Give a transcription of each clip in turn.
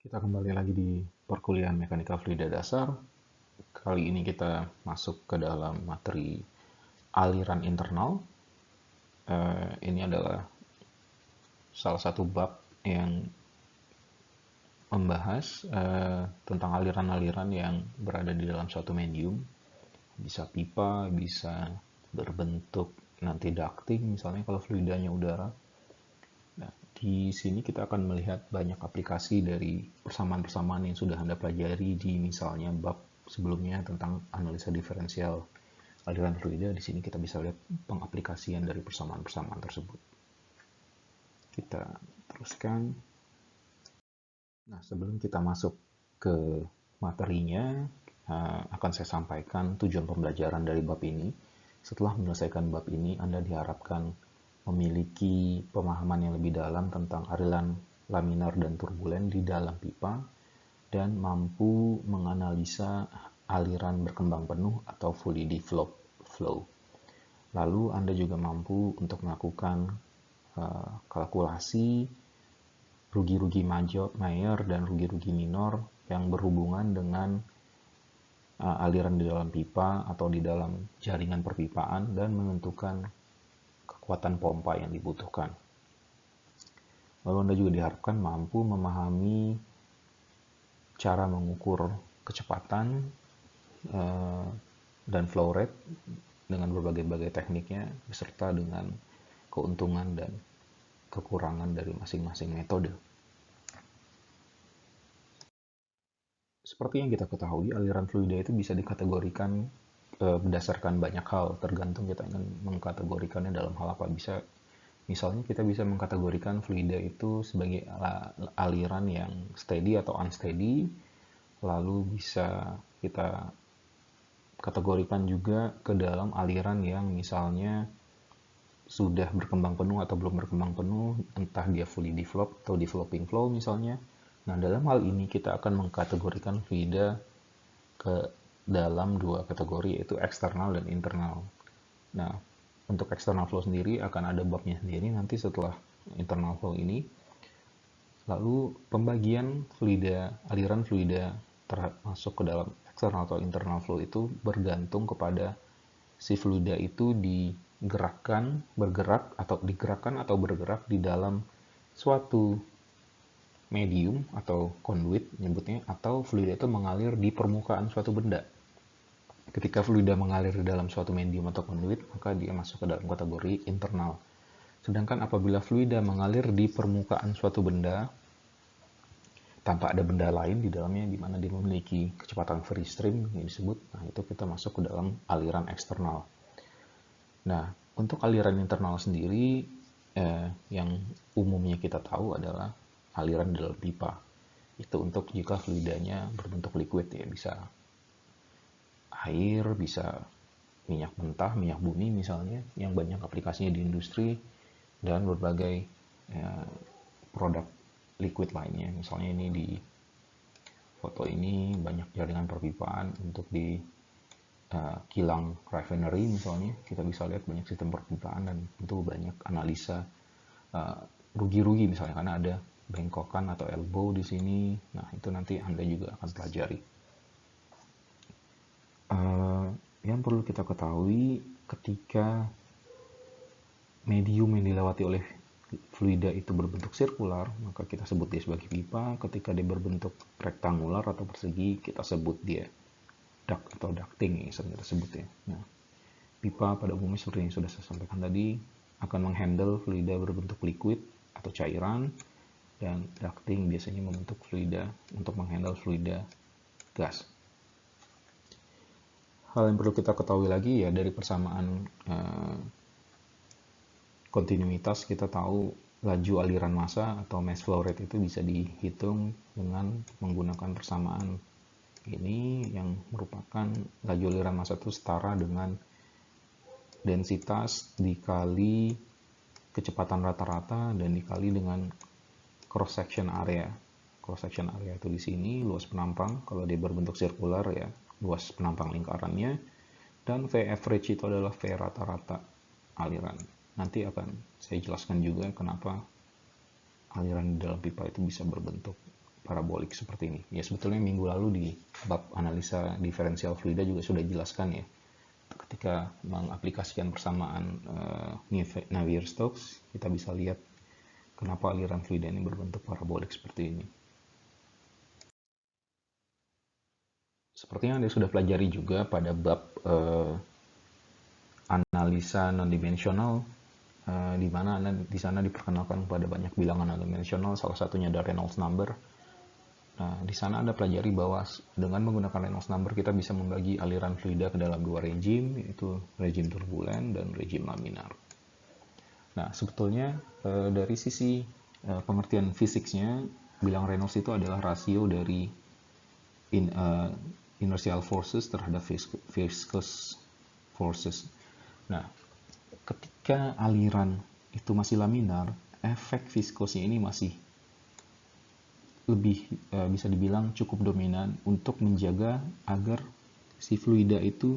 Kita kembali lagi di perkuliahan mekanika fluida dasar. Kali ini kita masuk ke dalam materi aliran internal. Ini adalah salah satu bab yang membahas tentang aliran-aliran yang berada di dalam suatu medium. Bisa pipa, bisa berbentuk nanti ducting, misalnya kalau fluidanya udara. Nah, di sini kita akan melihat banyak aplikasi dari persamaan-persamaan yang sudah Anda pelajari di misalnya bab sebelumnya tentang analisa diferensial aliran fluida. Di sini kita bisa lihat pengaplikasian dari persamaan-persamaan tersebut. Kita teruskan. Nah, sebelum kita masuk ke materinya, akan saya sampaikan tujuan pembelajaran dari bab ini. Setelah menyelesaikan bab ini, Anda diharapkan memiliki pemahaman yang lebih dalam tentang aliran laminar dan turbulen di dalam pipa dan mampu menganalisa aliran berkembang penuh atau fully developed flow. Lalu Anda juga mampu untuk melakukan kalkulasi rugi-rugi mayor dan rugi-rugi minor yang berhubungan dengan aliran di dalam pipa atau di dalam jaringan perpipaan dan menentukan kekuatan pompa yang dibutuhkan. Lalu Anda juga diharapkan mampu memahami cara mengukur kecepatan dan flow rate dengan berbagai-bagai tekniknya beserta dengan keuntungan dan kekurangan dari masing-masing metode. Seperti yang kita ketahui, aliran fluida itu bisa dikategorikan berdasarkan banyak hal, tergantung kita ingin mengkategorikannya dalam hal apa. Misalnya kita bisa mengkategorikan fluida itu sebagai aliran yang steady atau unsteady, lalu bisa kita kategorikan juga ke dalam aliran yang misalnya sudah berkembang penuh atau belum berkembang penuh, entah dia fully developed atau developing flow misalnya. Nah, dalam hal ini kita akan mengkategorikan fluida ke dalam dua kategori, yaitu eksternal dan internal. Nah, untuk external flow sendiri akan ada babnya sendiri nanti setelah internal flow ini. Lalu pembagian fluida, aliran fluida termasuk ke dalam external atau internal flow itu bergantung kepada si fluida itu bergerak atau bergerak di dalam suatu medium atau conduit nyebutnya, atau fluida itu mengalir di permukaan suatu benda. Ketika fluida mengalir di dalam suatu medium atau conduit, maka dia masuk ke dalam kategori internal. Sedangkan apabila fluida mengalir di permukaan suatu benda tanpa ada benda lain di dalamnya, di mana dia memiliki kecepatan free stream yang disebut, nah itu kita masuk ke dalam aliran eksternal. Nah, untuk aliran internal sendiri yang umumnya kita tahu adalah aliran di dalam pipa. Itu untuk jika fluidanya berbentuk liquid, ya bisa air, bisa minyak mentah, minyak bumi misalnya, yang banyak aplikasinya di industri dan berbagai produk liquid lainnya. Misalnya ini di foto ini banyak jaringan perpipaan untuk di kilang refinery misalnya, kita bisa lihat banyak sistem perpipaan dan itu banyak analisa rugi-rugi misalnya karena ada bengkokan atau elbow di sini. Nah, itu nanti Anda juga akan pelajari. Yang perlu kita ketahui, ketika medium yang dilewati oleh fluida itu berbentuk sirkular, maka kita sebut dia sebagai pipa. Ketika dia berbentuk rektangular atau persegi, kita sebut dia duct atau ducting, yang sering kita sebut ya. Nah, pipa pada umumnya seperti yang sudah saya sampaikan tadi akan menghandle fluida berbentuk liquid atau cairan, dan ducting biasanya membentuk fluida untuk menghandle fluida gas. Hal yang perlu kita ketahui lagi ya, dari persamaan kontinuitas kita tahu laju aliran massa atau mass flow rate itu bisa dihitung dengan menggunakan persamaan ini, yang merupakan laju aliran massa itu setara dengan densitas dikali kecepatan rata-rata dan dikali dengan cross section area. Cross section area itu di sini luas penampang, kalau dia berbentuk sirkular ya luas penampang lingkarannya, dan V average itu adalah V rata-rata aliran. Nanti akan saya jelaskan juga kenapa aliran di dalam pipa itu bisa berbentuk parabolik seperti ini. Ya sebetulnya minggu lalu di bab analisa diferensial fluida juga sudah jelaskan ya. Ketika mengaplikasikan persamaan Navier-Stokes, kita bisa lihat kenapa aliran fluida ini berbentuk parabolik seperti ini. Seperti yang Anda sudah pelajari juga pada bab analisa non-dimensional, di mana di sana diperkenalkan pada banyak bilangan non-dimensional, salah satunya ada Reynolds number. Nah, di sana Anda pelajari bahwa dengan menggunakan Reynolds number kita bisa membagi aliran fluida ke dalam dua rejim, yaitu rejim turbulen dan rejim laminar. Nah, sebetulnya dari sisi pengertian fisiknya, bilangan Reynolds itu adalah rasio dari inertial forces terhadap viscous forces. Nah, ketika aliran itu masih laminar, efek viskosnya ini masih lebih bisa dibilang cukup dominan untuk menjaga agar si fluida itu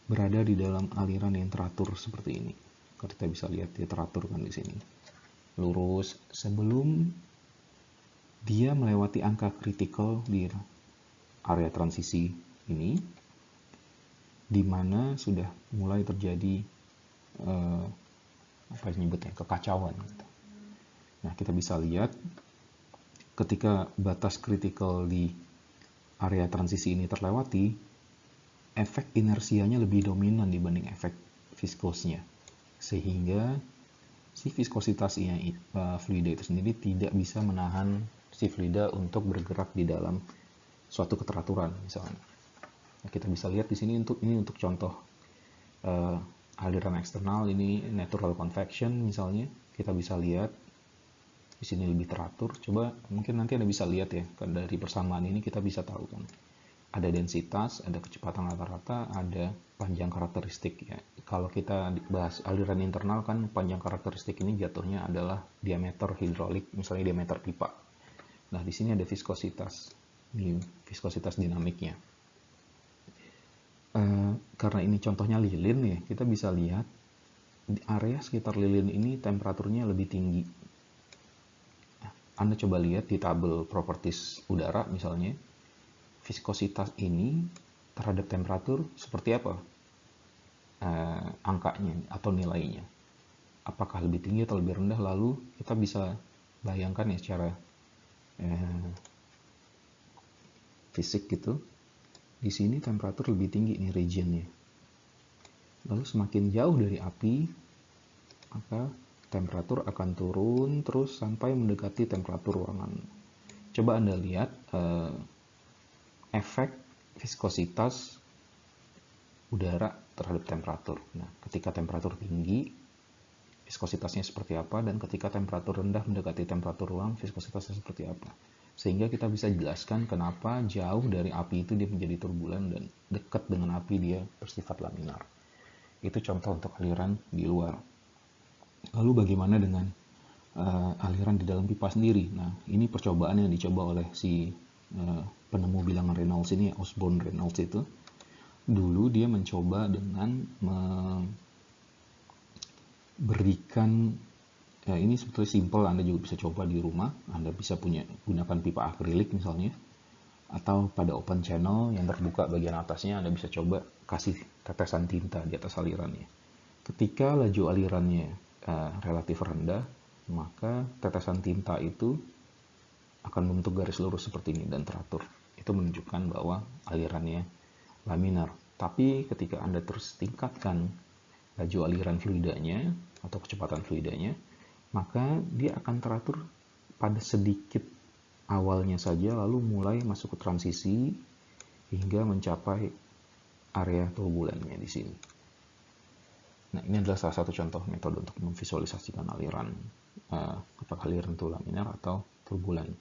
berada di dalam aliran yang teratur seperti ini. Kalau kita bisa lihat dia teratur kan di sini, lurus sebelum dia melewati angka kritikal di area transisi ini, di mana sudah mulai terjadi kekacauan. Nah, kita bisa lihat ketika batas kritikal di area transisi ini terlewati, efek inersianya lebih dominan dibanding efek viskosnya, sehingga si viskositasnya fluida itu sendiri tidak bisa menahan si fluida untuk bergerak di dalam suatu keteraturan misalnya. Nah, kita bisa lihat di sini untuk contoh aliran eksternal, ini natural convection misalnya, kita bisa lihat di sini lebih teratur. Coba mungkin nanti Anda bisa lihat ya, dari persamaan ini kita bisa tahu kan ada densitas, ada kecepatan rata-rata, ada panjang karakteristik ya. Kalau kita bahas aliran internal kan panjang karakteristik ini jatuhnya adalah diameter hidrolik, misalnya diameter pipa. Nah, di sini ada viskositas dinamiknya. Karena ini contohnya lilin ya, kita bisa lihat di area sekitar lilin ini temperaturnya lebih tinggi. Nah, Anda coba lihat di tabel properties udara misalnya, viskositas ini terhadap temperatur seperti apa angkanya atau nilainya. Apakah lebih tinggi atau lebih rendah? Lalu kita bisa bayangkan ya secara fisik gitu. Di sini temperatur lebih tinggi nih regionnya. Lalu semakin jauh dari api, maka temperatur akan turun terus sampai mendekati temperatur ruangan. Coba Anda lihat efek viskositas udara terhadap temperatur. Nah, ketika temperatur tinggi, viskositasnya seperti apa, dan ketika temperatur rendah mendekati temperatur ruang, viskositasnya seperti apa. Sehingga kita bisa jelaskan kenapa jauh dari api itu dia menjadi turbulen dan dekat dengan api dia bersifat laminar. Itu contoh untuk aliran di luar. Lalu bagaimana dengan aliran di dalam pipa sendiri? Nah, ini percobaan yang dicoba oleh si penemu bilangan Reynolds ini, Osborne Reynolds itu. Dulu dia mencoba dengan memberikan ini sebetulnya simple, Anda juga bisa coba di rumah. Anda bisa gunakan pipa akrilik misalnya, atau pada open channel yang terbuka bagian atasnya Anda bisa coba kasih tetesan tinta di atas alirannya. Ketika laju alirannya relatif rendah, maka tetesan tinta itu akan membentuk garis lurus seperti ini dan teratur. Itu menunjukkan bahwa alirannya laminar. Tapi ketika Anda terus tingkatkan laju aliran fluidanya atau kecepatan fluidanya, maka dia akan teratur pada sedikit awalnya saja, lalu mulai masuk ke transisi hingga mencapai area turbulennya di sini. Nah, ini adalah salah satu contoh metode untuk memvisualisasikan aliran, apakah aliran itu laminar atau turbulen.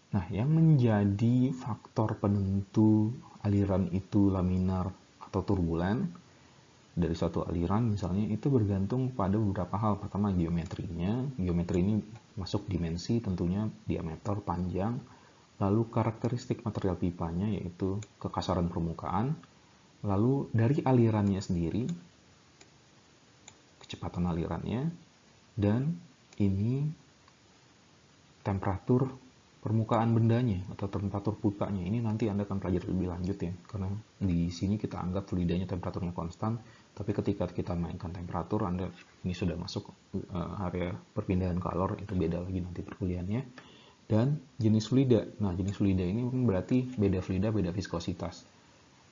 Nah, yang menjadi faktor penentu aliran itu laminar atau turbulen dari suatu aliran misalnya itu bergantung pada beberapa hal. Pertama, geometrinya. Geometri ini masuk dimensi tentunya, diameter, panjang, lalu karakteristik material pipanya yaitu kekasaran permukaan, lalu dari alirannya sendiri, kecepatan alirannya, Dan ini temperatur permukaan bendanya atau temperatur pipanya. Ini nanti Anda akan pelajari lebih lanjut ya, karena di sini kita anggap fluidanya temperaturnya konstan, tapi ketika kita mainkan temperatur, Anda ini sudah masuk area perpindahan kalor, itu beda lagi nanti perkuliahannya. Dan jenis fluida. Nah, jenis fluida ini berarti beda fluida, beda viskositas.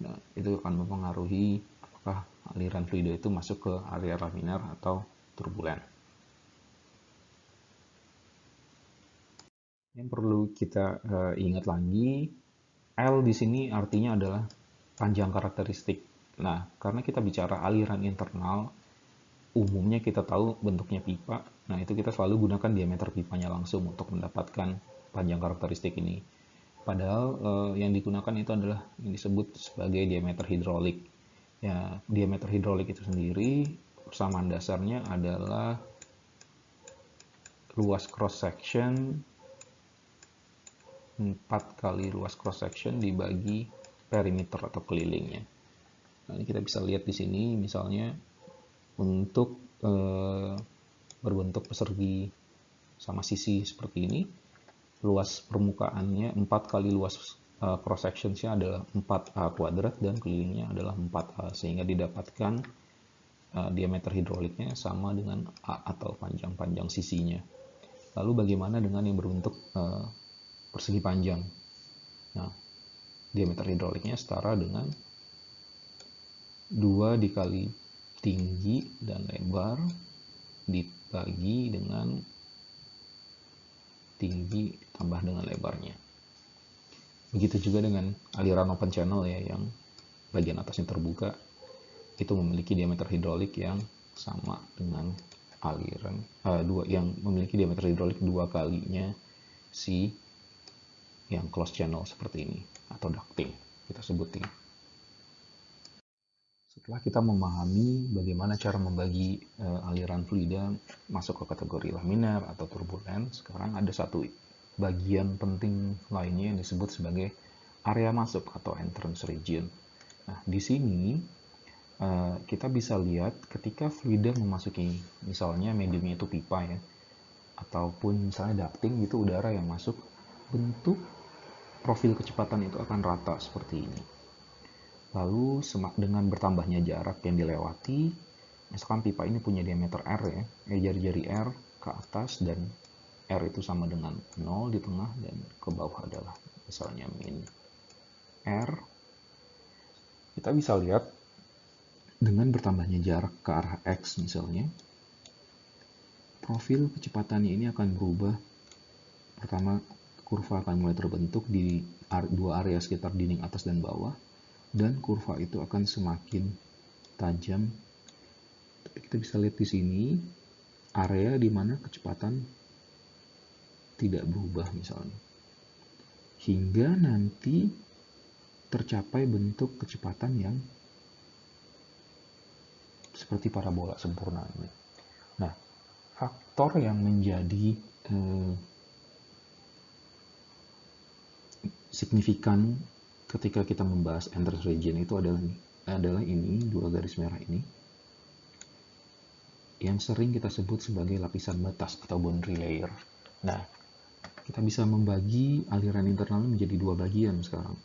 Nah, itu akan mempengaruhi apakah aliran fluida itu masuk ke area laminar atau turbulen. Yang perlu kita ingat lagi, L di sini artinya adalah panjang karakteristik. Nah, karena kita bicara aliran internal, umumnya kita tahu bentuknya pipa. Nah, itu kita selalu gunakan diameter pipanya langsung untuk mendapatkan panjang karakteristik ini. Padahal yang digunakan itu adalah yang disebut sebagai diameter hidrolik. Ya, diameter hidrolik itu sendiri persamaan dasarnya adalah luas cross section 4 kali luas cross section dibagi perimeter atau kelilingnya. Nah, ini kita bisa lihat di sini misalnya untuk berbentuk persegi sama sisi seperti ini, luas permukaannya 4 kali luas cross sectionnya adalah 4A kuadrat dan kelilingnya adalah 4A, sehingga didapatkan diameter hidroliknya sama dengan A atau panjang-panjang sisinya. Lalu bagaimana dengan yang berbentuk persegi panjang? Nah, diameter hidroliknya setara dengan 2 dikali tinggi dan lebar dibagi dengan tinggi tambah dengan lebarnya. Begitu juga dengan aliran open channel ya, yang bagian atasnya terbuka, itu memiliki diameter hidrolik yang sama dengan aliran yang memiliki diameter hidrolik 2 kalinya si yang closed channel seperti ini atau ducting kita sebutin. Setelah kita memahami bagaimana cara membagi aliran fluida masuk ke kategori laminar atau turbulen, sekarang ada satu bagian penting lainnya yang disebut sebagai area masuk atau entrance region. Nah, di sini kita bisa lihat ketika fluida memasuki misalnya mediumnya itu pipa ya, ataupun misalnya ducting, itu udara yang masuk, bentuk profil kecepatan itu akan rata seperti ini. Lalu dengan bertambahnya jarak yang dilewati, misalkan pipa ini punya diameter R ya, jari-jari R ke atas dan R itu sama dengan 0 di tengah dan ke bawah adalah misalnya min R. Kita bisa lihat dengan bertambahnya jarak ke arah X misalnya, profil kecepatannya ini akan berubah. Pertama, kurva akan mulai terbentuk di dua area sekitar dinding atas dan bawah, dan kurva itu akan semakin tajam. Kita bisa lihat di sini area di mana kecepatan tidak berubah misalnya, hingga nanti tercapai bentuk kecepatan yang seperti parabola sempurna ini. Nah, faktor yang menjadi signifikan ketika kita membahas entrance region itu adalah ini, dua garis merah ini, yang sering kita sebut sebagai lapisan batas atau boundary layer. Nah, kita bisa membagi aliran internal menjadi dua bagian sekarang.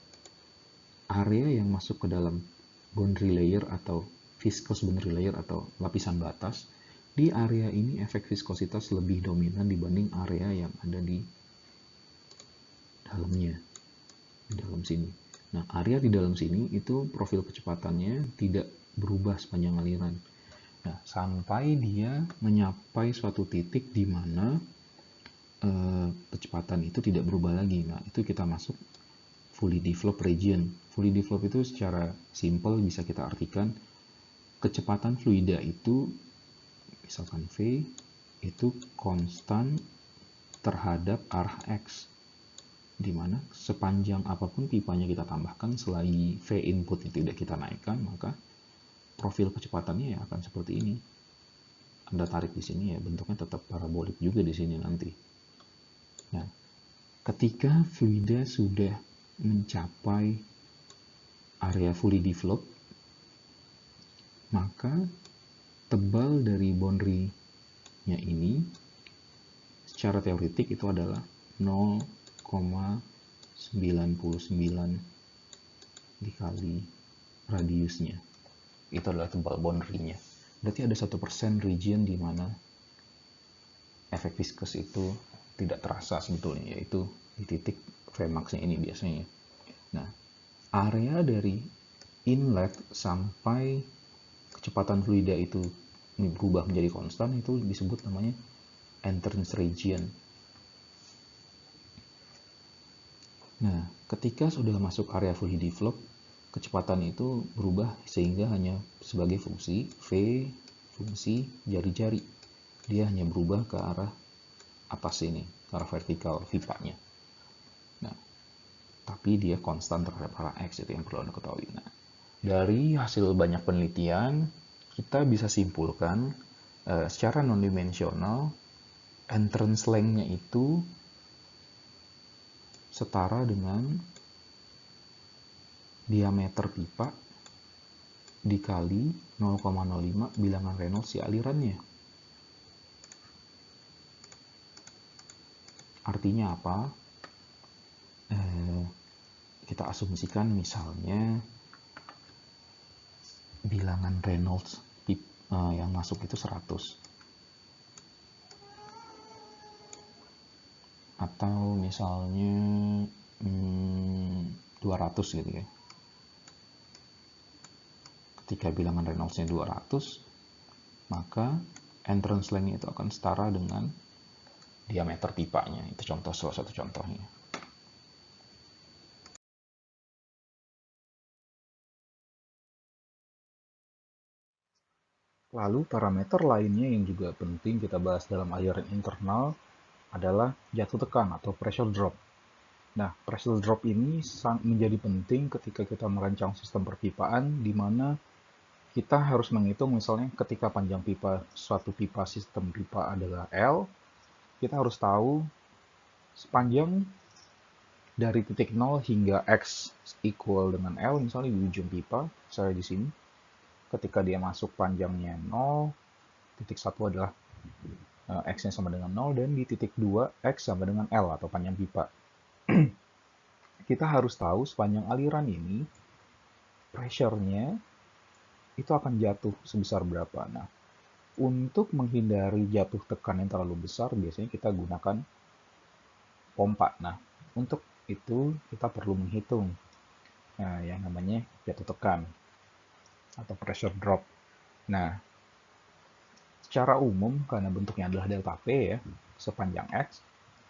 Area yang masuk ke dalam boundary layer atau viscous boundary layer atau lapisan batas, di area ini efek viskositas lebih dominan dibanding area yang ada di dalamnya, di dalam sini. Nah, area di dalam sini itu profil kecepatannya tidak berubah sepanjang aliran. Nah, sampai dia mencapai suatu titik di mana kecepatan itu tidak berubah lagi. Nah, itu kita masuk fully developed region. Fully developed itu secara simple bisa kita artikan kecepatan fluida itu, misalkan V, itu konstan terhadap arah X, di mana sepanjang apapun pipanya kita tambahkan, selagi V input tidak kita naikkan, maka profil kecepatannya ya akan seperti ini. Anda tarik di sini ya, bentuknya tetap parabolik juga di sini nanti. Nah, ketika fluida sudah mencapai area fully developed, maka tebal dari boundary nya ini secara teoretik itu adalah 0,99 dikali radiusnya. Itu adalah tebal boundary-nya. Berarti ada 1% region di mana efek viskus itu tidak terasa sebetulnya, yaitu di titik Vmax-nya ini biasanya. Nah, area dari inlet sampai kecepatan fluida itu berubah menjadi konstan itu disebut namanya entrance region. Nah, ketika sudah masuk area fully developed, kecepatan itu berubah sehingga hanya sebagai fungsi V, fungsi jari-jari. Dia hanya berubah ke arah atas ini, ke arah vertikal pipanya. Nah, tapi dia konstan terhadap arah X, itu yang perlu Anda ketahui. Nah, dari hasil banyak penelitian, kita bisa simpulkan secara non-dimensional, entrance length-nya itu setara dengan diameter pipa dikali 0,05 bilangan Reynolds si alirannya. Artinya apa? Kita asumsikan misalnya bilangan Reynolds yang masuk itu 100. Atau misalnya 200 gitu ya. Ketika bilangan Reynolds-nya 200, maka entrance length itu akan setara dengan diameter pipanya. Itu salah satu contohnya. Lalu parameter lainnya yang juga penting kita bahas dalam aliran internal adalah jatuh tekan atau pressure drop. Nah, pressure drop ini menjadi penting ketika kita merancang sistem perpipaan, di mana kita harus menghitung misalnya ketika panjang pipa, suatu pipa sistem pipa adalah L, kita harus tahu sepanjang dari titik 0 hingga X equal dengan L, misalnya di ujung pipa, saya di sini, ketika dia masuk panjangnya 0, titik 1 adalah X-nya sama dengan 0, dan di titik 2, X sama dengan L atau panjang pipa. Kita harus tahu sepanjang aliran ini, pressure-nya itu akan jatuh sebesar berapa. Nah, untuk menghindari jatuh tekan yang terlalu besar, biasanya kita gunakan pompa. Nah, untuk itu kita perlu menghitung yang namanya jatuh tekan atau pressure drop. Nah, secara umum karena bentuknya adalah delta P ya, sepanjang X,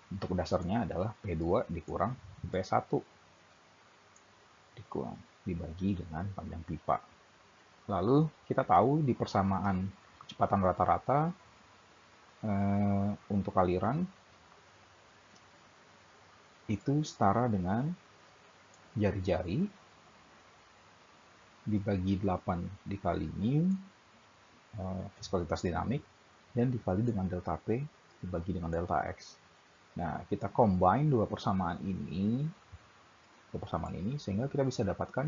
untuk dasarnya adalah P2 dikurang P1 dibagi dengan panjang pipa. Lalu kita tahu di persamaan kecepatan rata-rata untuk aliran itu setara dengan jari-jari dibagi 8 dikali mu viskositas dinamik dan dikali dengan delta P dibagi dengan delta X. Nah, kita combine dua persamaan ini sehingga kita bisa dapatkan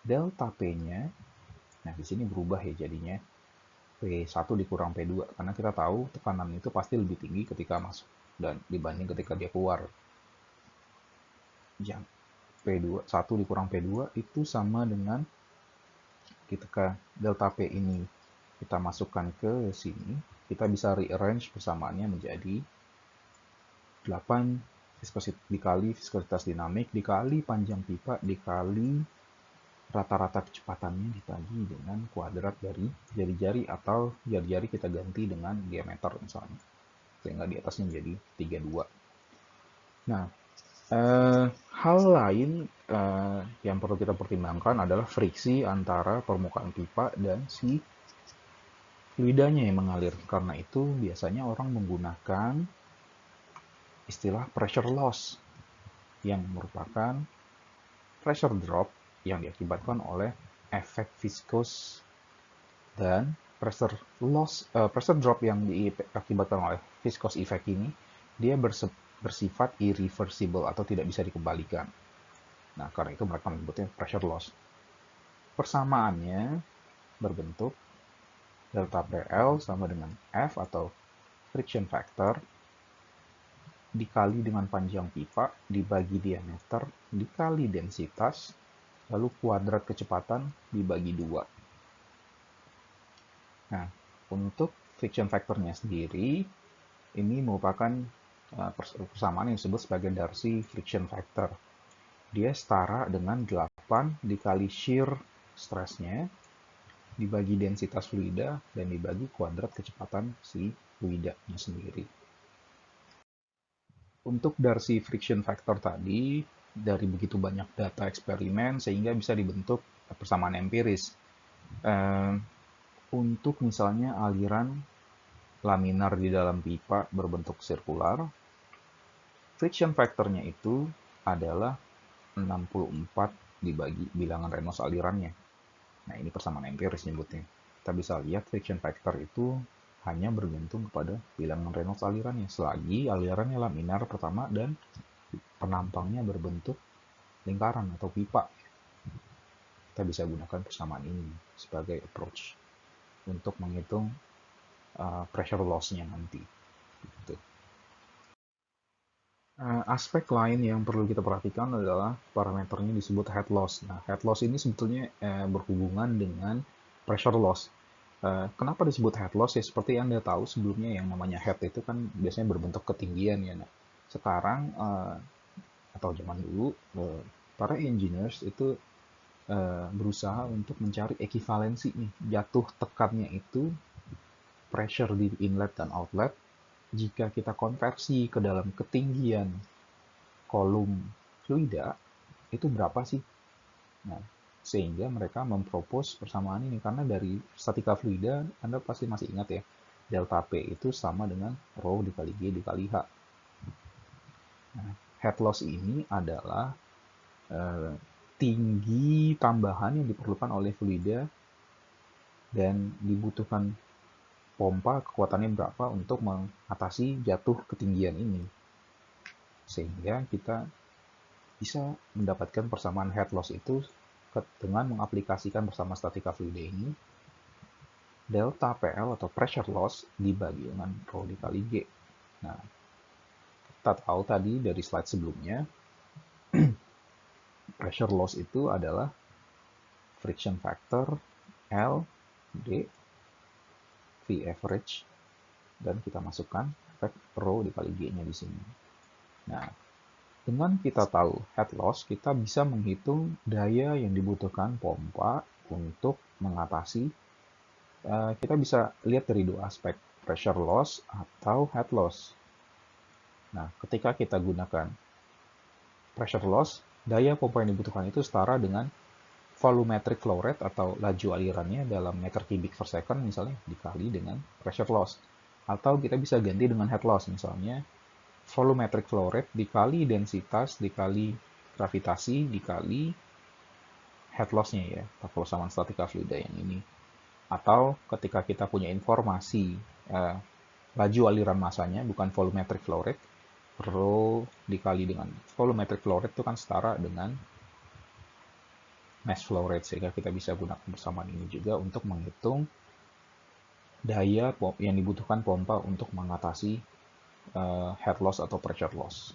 delta P-nya. Nah, di sini berubah ya jadinya P1 dikurang P2 karena kita tahu tekanan itu pasti lebih tinggi ketika masuk dan dibanding ketika dia keluar. Yang P2 1 dikurang P2 itu sama dengan ketika delta P ini kita masukkan ke sini, kita bisa rearrange persamaannya menjadi 8 dikali viskositas dinamik dikali panjang pipa dikali rata-rata kecepatannya dibagi dengan kuadrat dari jari-jari, atau jari-jari kita ganti dengan diameter misalnya, sehingga di atasnya menjadi 32. Nah, hal lain yang perlu kita pertimbangkan adalah friksi antara permukaan pipa dan si fluidanya yang mengalir. Karena itu biasanya orang menggunakan istilah pressure loss yang merupakan pressure drop yang diakibatkan oleh efek viscous, dan pressure drop yang diakibatkan oleh viscous effect ini dia bersifat irreversible atau tidak bisa dikembalikan. Nah, karena itu mereka menyebutnya pressure loss. Persamaannya berbentuk delta PL sama dengan F atau friction factor dikali dengan panjang pipa dibagi diameter dikali densitas lalu kuadrat kecepatan dibagi 2. Nah, untuk friction factornya sendiri ini merupakan persamaan yang disebut sebagai Darcy friction factor. Dia setara dengan 8 dikali shear stressnya dibagi densitas fluida dan dibagi kuadrat kecepatan si fluidanya sendiri. Untuk Darcy friction factor tadi, dari begitu banyak data eksperimen sehingga bisa dibentuk persamaan empiris. Untuk misalnya aliran laminar di dalam pipa berbentuk sirkular, friction factornya itu adalah 64 dibagi bilangan Reynolds alirannya. Nah, ini persamaan empiris nyebutnya. Kita bisa lihat friction factor itu hanya bergantung kepada bilangan Reynolds alirannya selagi alirannya laminar pertama dan penampangnya berbentuk lingkaran atau pipa. Kita bisa gunakan persamaan ini sebagai approach untuk menghitung pressure loss-nya nanti. Gitu. Aspek lain yang perlu kita perhatikan adalah parameternya disebut head loss. Nah, head loss ini sebetulnya berhubungan dengan pressure loss. Kenapa disebut head loss? Ya seperti Anda tahu sebelumnya yang namanya head itu kan biasanya berbentuk ketinggian ya. Nah, sekarang atau zaman dulu para engineers itu berusaha untuk mencari ekivalensi nih, jatuh tekannya itu pressure di inlet dan outlet jika kita konversi ke dalam ketinggian kolom fluida itu berapa sih? Nah, sehingga mereka mempropos persamaan ini karena dari statika fluida Anda pasti masih ingat ya, delta P itu sama dengan rho dikali G dikali H. Nah, head loss ini adalah tinggi tambahan yang diperlukan oleh fluida dan dibutuhkan pompa kekuatannya berapa untuk mengatasi jatuh ketinggian ini. Sehingga kita bisa mendapatkan persamaan head loss itu dengan mengaplikasikan bersama statika fluida ini delta PL atau pressure loss dibagi dengan rho dikali G. Nah, kita tahu tadi dari slide sebelumnya pressure loss itu adalah friction factor L D V average dan kita masukkan efek rho dikali G-nya di sini. Nah, dengan kita tahu head loss, kita bisa menghitung daya yang dibutuhkan pompa untuk mengatasi. Kita bisa lihat dari dua aspek, pressure loss atau head loss. Nah, ketika kita gunakan pressure loss, daya pompa yang dibutuhkan itu setara dengan volumetric flow rate atau laju alirannya dalam meter kubik per second misalnya dikali dengan pressure loss. Atau kita bisa ganti dengan head loss misalnya volumetric flow rate dikali densitas dikali gravitasi dikali head loss-nya ya, persamaan statika fluida yang ini. Atau ketika kita punya informasi laju aliran masanya bukan volumetric flow rate, rho dikali dengan volumetric flow rate itu kan setara dengan mass flow rate, sehingga kita bisa gunakan persamaan ini juga untuk menghitung daya yang dibutuhkan pompa untuk mengatasi head loss atau pressure loss.